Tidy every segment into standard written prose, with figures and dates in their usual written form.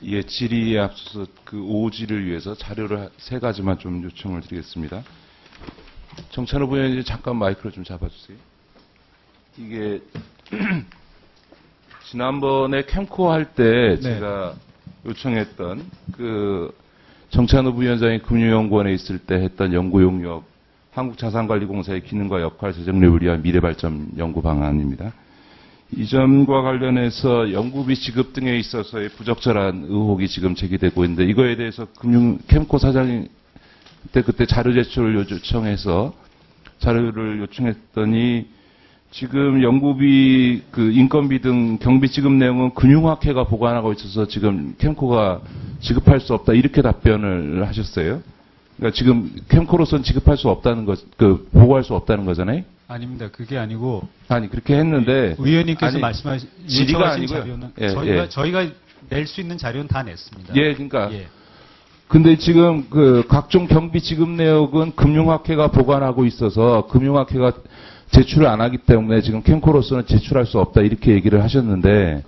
예, 질의에 앞서서 그 오지를 위해서 자료를 세 가지만 좀 요청을 드리겠습니다. 정찬호 부위원님 잠깐 마이크를 좀 잡아주세요. 이게 지난번에 캠코 할 때 제가 요청했던 그 정찬호 부위원장이 금융연구원에 있을 때 했던 연구 용역 한국자산관리공사의 기능과 역할 재정립을 위한 미래발전 연구 방안입니다. 이 점과 관련해서 연구비 지급 등에 있어서의 부적절한 의혹이 지금 제기되고 있는데 이거에 대해서 캠코 사장님 그때 자료 제출을 요청해서 자료를 요청했더니 지금 연구비, 그 인건비 등 경비 지급 내용은 금융학회가 보관하고 있어서 지금 캠코가 지급할 수 없다 이렇게 답변을 하셨어요. 그러니까 지금 캠코로서는 지급할 수 없다는 것, 그 보고할 수 없다는 거잖아요. 아닙니다. 그게 아니고 아니 그렇게 했는데 의원님께서 말씀하신 질의가 아니고요. 자료는 예, 저희가 낼 수 있는 자료는 다 냈습니다. 예, 그러니까. 근데 지금 그 각종 경비 지급 내역은 금융학회가 보관하고 있어서 금융학회가 제출을 안 하기 때문에 지금 캠코로서는 제출할 수 없다 이렇게 얘기를 하셨는데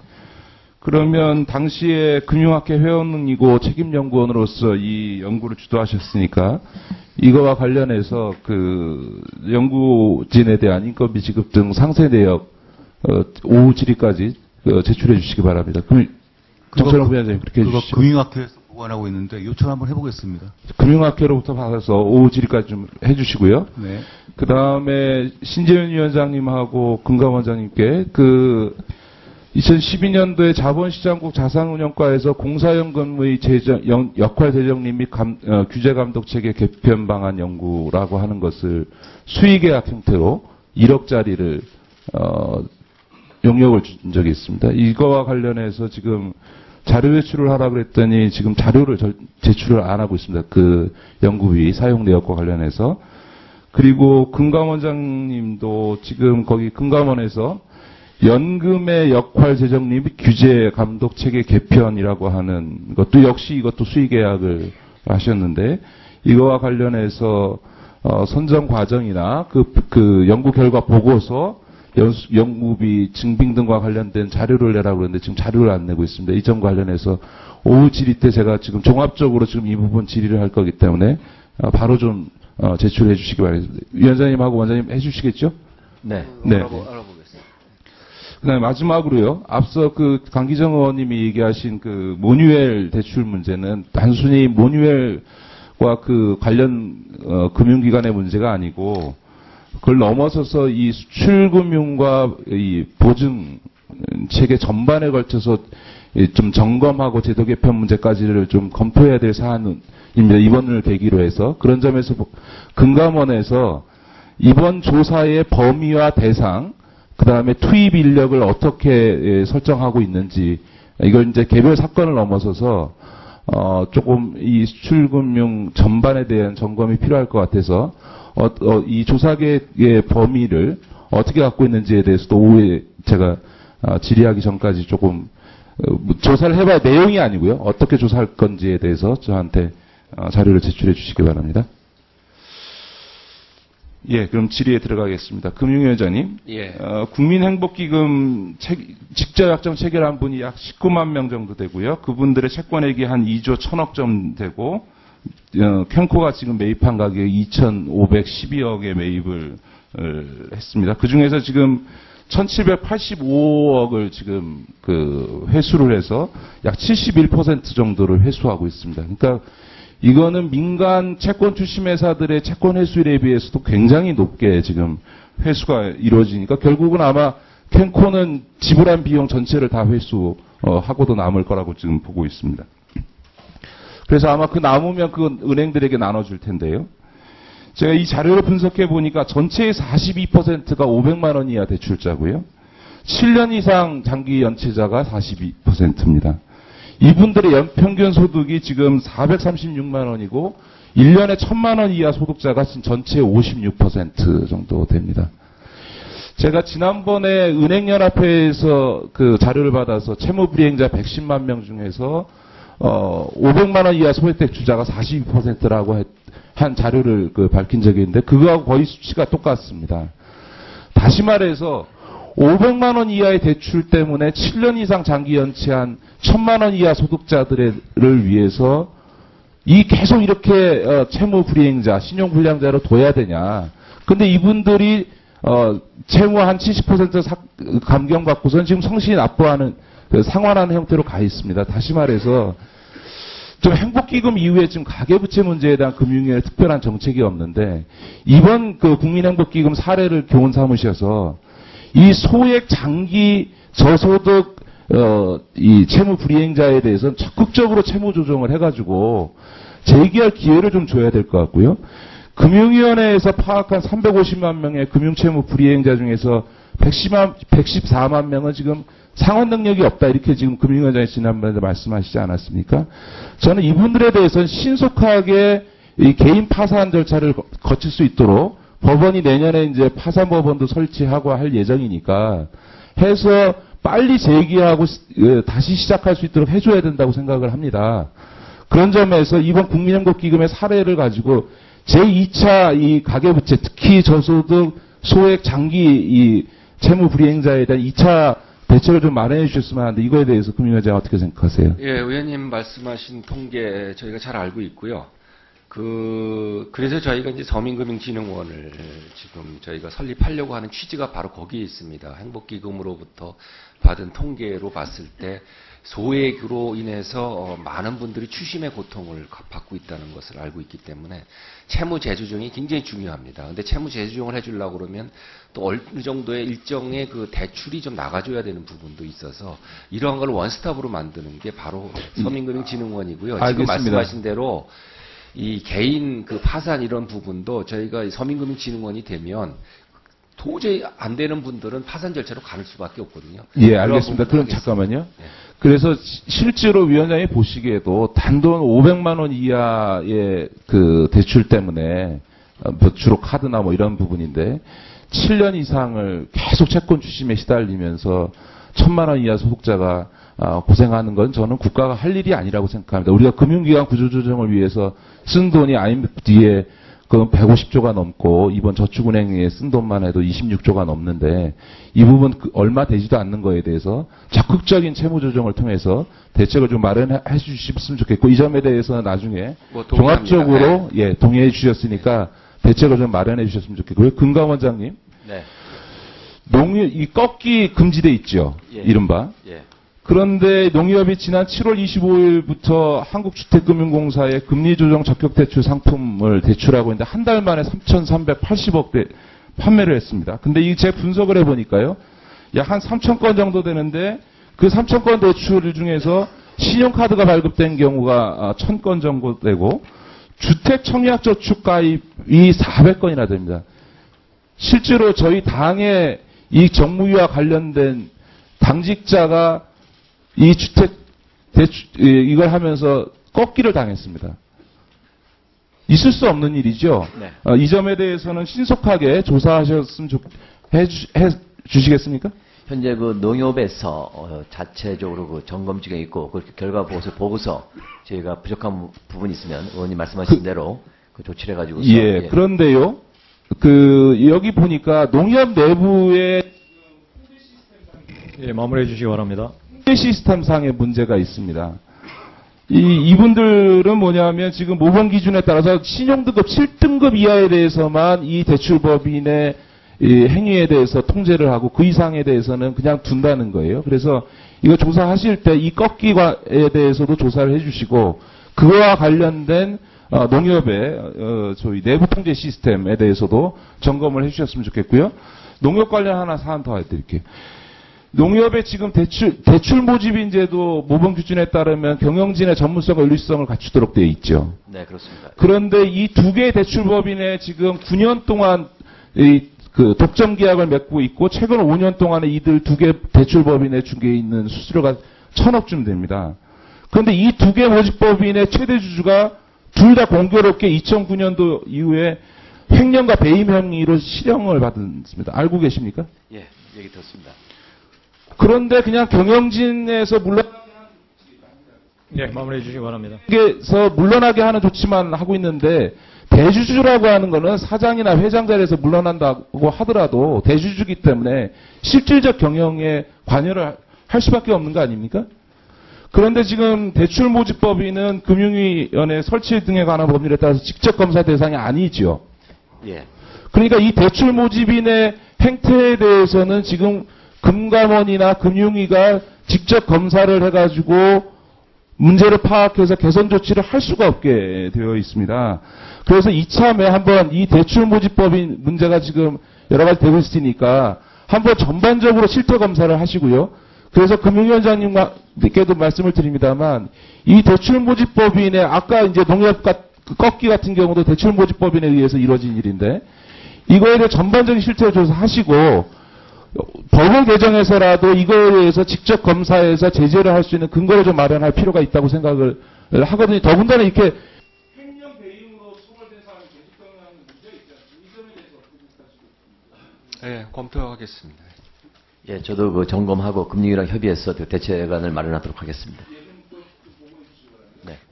그러면 당시에 금융학회 회원이고 책임연구원으로서 이 연구를 주도하셨으니까 이거와 관련해서 그 연구진에 대한 인건비 지급 등 상세 내역 오후 질의까지 제출해 주시기 바랍니다. 정찬호 부위원장님 그렇게 해주시죠. 금융학회에서 보관하고 있는데 요청 한번 해보겠습니다. 금융학회로부터 받아서 오후 질의까지 좀 해주시고요. 네. 그 다음에 신재윤 위원장님하고 금감원장님께 그 2012년도에 자본시장국 자산운용과에서 공사연금의 역할 재정립 및 규제 감독체계 개편 방안 연구라고 하는 것을 수의계약 형태로 1억짜리를 용역을 준 적이 있습니다. 이거와 관련해서 지금 자료 제출을 하라 그랬더니 지금 자료를 제출을 안 하고 있습니다. 그 연구비 사용 내역과 관련해서. 그리고 금감원장님도 지금 거기 금감원에서 연금의 역할 재정립 및 규제 감독 체계 개편이라고 하는 것도 역시 이것도 수의 계약을 하셨는데 이거와 관련해서 선정 과정이나 그 연구 결과 보고서 연구비 증빙 등과 관련된 자료를 내라고 그러는데 지금 자료를 안 내고 있습니다. 이 점 관련해서 오후 질의 때 제가 지금 종합적으로 지금 이 부분 질의를 할 거기 때문에 바로 좀 제출해 주시기 바랍니다. 위원장님하고 원장님 해 주시겠죠? 네. 알아보겠습니다. 그다음에 마지막으로요. 앞서 그 강기정 의원님이 얘기하신 그 모뉴엘 대출 문제는 단순히 모뉴엘과 그 관련 금융기관의 문제가 아니고 그걸 넘어서서 이 수출금융과 이 보증 체계 전반에 걸쳐서 좀 점검하고 제도 개편 문제까지를 좀 검토해야 될 사안입니다. 이번을 계기로 해서 그런 점에서 금감원에서 이번 조사의 범위와 대상 그 다음에 투입 인력을 어떻게 설정하고 있는지, 이걸 이제 개별 사건을 넘어서서, 조금 이 수출금융 전반에 대한 점검이 필요할 것 같아서, 이 조사계의 범위를 어떻게 갖고 있는지에 대해서도 오후에 제가, 질의하기 전까지 조금, 조사를 해봐야 내용이 아니고요. 어떻게 조사할 건지에 대해서 저한테, 자료를 제출해 주시기 바랍니다. 예, 그럼 질의에 들어가겠습니다. 금융위원장님. 예. 국민행복기금 직접 약정 체결한 분이 약 19만 명 정도 되고요. 그분들의 채권액이 한 2조 1천억 정 되고, 캠코가 지금 매입한 가격이 2,512억에 매입을 했습니다. 그 중에서 지금 1,785억을 지금 회수를 해서 약 71% 정도를 회수하고 있습니다. 그러니까 이거는 민간 채권 출심 회사들의 채권 회수율에 비해서도 굉장히 높게 지금 회수가 이루어지니까 결국은 아마 캠코는 지불한 비용 전체를 다 회수하고도 남을 거라고 지금 보고 있습니다. 그래서 아마 그 남으면 그 은행들에게 나눠줄 텐데요. 제가 이 자료를 분석해 보니까 전체의 42%가 500만 원 이하 대출자고요. 7년 이상 장기 연체자가 42%입니다. 이분들의 연평균 소득이 지금 436만 원이고 1년에 1,000만 원 이하 소득자가 전체의 56% 정도 됩니다. 제가 지난번에 은행연합회에서 그 자료를 받아서 채무불이행자 110만 명 중에서 500만 원 이하 소액택 주자가 42%라고 한 자료를 밝힌 적이 있는데 그거하고 거의 수치가 똑같습니다. 다시 말해서 500만 원 이하의 대출 때문에 7년 이상 장기 연체한 1000만 원 이하 소득자들을 위해서 이 계속 이렇게 채무 불이행자, 신용 불량자로 둬야 되냐. 근데 이분들이 채무 한 70% 감경받고선 지금 성실히 납부하는 상환하는 형태로 가 있습니다. 다시 말해서 좀 행복기금 이후에 지금 가계부채 문제에 대한 금융위의 특별한 정책이 없는데 이번 그 국민행복기금 사례를 교훈 삼으셔서 이 소액 장기 저소득 이 채무 불이행자에 대해서는 적극적으로 채무 조정을 해가지고 재기할 기회를 좀 줘야 될 것 같고요. 금융위원회에서 파악한 350만 명의 금융채무 불이행자 중에서 114만 명은 지금 상환 능력이 없다 이렇게 지금 금융위원장이 지난번에 말씀하시지 않았습니까? 저는 이분들에 대해서는 신속하게 이 개인 파산 절차를 거칠 수 있도록 법원이 내년에 이제 파산 법원도 설치하고 할 예정이니까 해서 빨리 재기하고 다시 시작할 수 있도록 해줘야 된다고 생각을 합니다. 그런 점에서 이번 국민행복기금의 사례를 가지고 제2차 이 가계부채 특히 저소득 소액 장기 이 채무 불이행자에 대한 2차 대책을 좀 마련해 주셨으면 하는데 이거에 대해서 금융위원장 어떻게 생각하세요? 예, 의원님 말씀하신 통계 저희가 잘 알고 있고요. 그래서 저희가 이제 서민금융진흥원을 지금 저희가 설립하려고 하는 취지가 바로 거기에 있습니다. 행복기금으로부터 받은 통계로 봤을 때 소액으로 인해서 많은 분들이 추심의 고통을 받고 있다는 것을 알고 있기 때문에 채무 재조정이 굉장히 중요합니다. 근데 채무 재조정을 해주려고 그러면 또 어느 정도의 일정의 그 대출이 좀 나가줘야 되는 부분도 있어서 이러한 걸 원스톱으로 만드는 게 바로 서민금융진흥원이고요. 지금 알겠습니다. 말씀하신 대로 이 개인 그 파산 이런 부분도 저희가 서민금융진흥원이 되면 도저히 안 되는 분들은 파산 절차로 가는 수밖에 없거든요. 예, 알겠습니다. 그럼 잠깐만요. 네. 그래서 실제로 위원장이 보시기에도 단돈 500만 원 이하의 그 대출 때문에 주로 카드나 뭐 이런 부분인데 7년 이상을 계속 채권 추심에 시달리면서 1000만 원 이하 소득자가 고생하는 건 저는 국가가 할 일이 아니라고 생각합니다. 우리가 금융기관 구조조정을 위해서 쓴 돈이 IMF 뒤에 그 150조가 넘고 이번 저축은행에 쓴 돈만 해도 26조가 넘는데 이 부분 얼마 되지도 않는 거에 대해서 적극적인 채무 조정을 통해서 대책을 좀 마련해 주셨으면 좋겠고 이 점에 대해서는 나중에 종합적으로 예, 동의해 주셨으니까 대책을 좀 마련해 주셨으면 좋겠고요. 금감원장님. 네. 이 꺾기 금지돼 있죠. 예. 이른바. 예. 그런데 농협이 지난 7월 25일부터 한국주택금융공사에 금리조정 적격대출 상품을 대출하고 있는데 한 달 만에 3,380억 대 판매를 했습니다. 근데 이 제 분석을 해보니까요. 약 한 3,000건 정도 되는데 그 3,000건 대출 중에서 신용카드가 발급된 경우가 1,000건 정도 되고 주택청약저축 가입이 400건이나 됩니다. 실제로 저희 당의 이 정무위와 관련된 당직자가 이 주택 대출 이걸 하면서 꺾기를 당했습니다. 있을 수 없는 일이죠. 네. 이 점에 대해서는 신속하게 조사하셨으면 해주시겠습니까? 현재 그 농협에서 자체적으로 그 점검지가 있고 그 결과 보고서 저희가 부족한 부분이 있으면 의원님 말씀하신 대로 그 조치를 해가지고 예. 그런데요. 여기 보니까 농협 내부에 예, 마무리해 주시기 바랍니다. 시스템상의 문제가 있습니다. 이분들은 뭐냐면 지금 모범 기준에 따라서 신용등급 7등급 이하에 대해서만 이 대출법인의 이 행위에 대해서 통제를 하고 그 이상에 대해서는 그냥 둔다는 거예요. 그래서 이거 조사하실 때 이 꺾기에 대해서도 조사를 해주시고 그와 관련된 농협의 저희 내부 통제 시스템에 대해서도 점검을 해주셨으면 좋겠고요. 농협 관련 하나 사안 더 해드릴게요. 농협의 지금 대출 모집인제도 모범 기준에 따르면 경영진의 전문성과 윤리성을 갖추도록 되어 있죠. 네, 그렇습니다. 그런데 이 두 개의 대출법인에 지금 9년 동안 그 독점 계약을 맺고 있고 최근 5년 동안에 이들 두 개 대출법인에 중개해 있는 수수료가 1,000억쯤 됩니다. 그런데 이 두 개 모집법인의 최대 주주가 둘 다 공교롭게 2009년도 이후에 횡령과 배임 혐의로 실형을 받았습니다. 알고 계십니까? 예, 얘기 듣습니다. 그런데 그냥 경영진에서 물러나게 한 네, 마무리해 주시기 바랍니다. 에서 물러나게 하는 조치만 하고 있는데 대주주라고 하는 거는 사장이나 회장 자리에서 물러난다고 하더라도 대주주기 때문에 실질적 경영에 관여를 할 수밖에 없는 거 아닙니까? 그런데 지금 대출모집법인은 금융위원회 설치 등에 관한 법률에 따라서 직접 검사 대상이 아니죠. 예. 그러니까 이 대출모집인의 행태에 대해서는 지금 금감원이나 금융위가 직접 검사를 해가지고 문제를 파악해서 개선 조치를 할 수가 없게 되어 있습니다. 그래서 이참에 한번 이 대출모집법인 문제가 지금 여러 가지 되고 있으니까 한번 전반적으로 실태 검사를 하시고요. 그래서 금융위원장님께도 말씀을 드립니다만 이 대출모집법인의 아까 이제 농협 꺾기 같은 경우도 대출모집법인에 의해서 이루어진 일인데 이거에 대해 전반적인 실태 조사하시고 법을 개정해서라도 이거에 대해서 직접 검사해서 제재를 할 수 있는 근거를 좀 마련할 필요가 있다고 생각을 하거든요. 더군다나 이렇게 횡령 배임으로 처벌된 사람이 계속하는 문제가 있지 않습니까? 이 점에 대해서 어떻게 생각하시고 네, 검토하겠습니다. 예, 저도 그 점검하고 금융위랑 협의해서 그 대책안을 마련하도록 하겠습니다.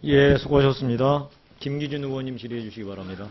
예, 수고하셨습니다. 김기준 의원님 질의해 주시기 바랍니다.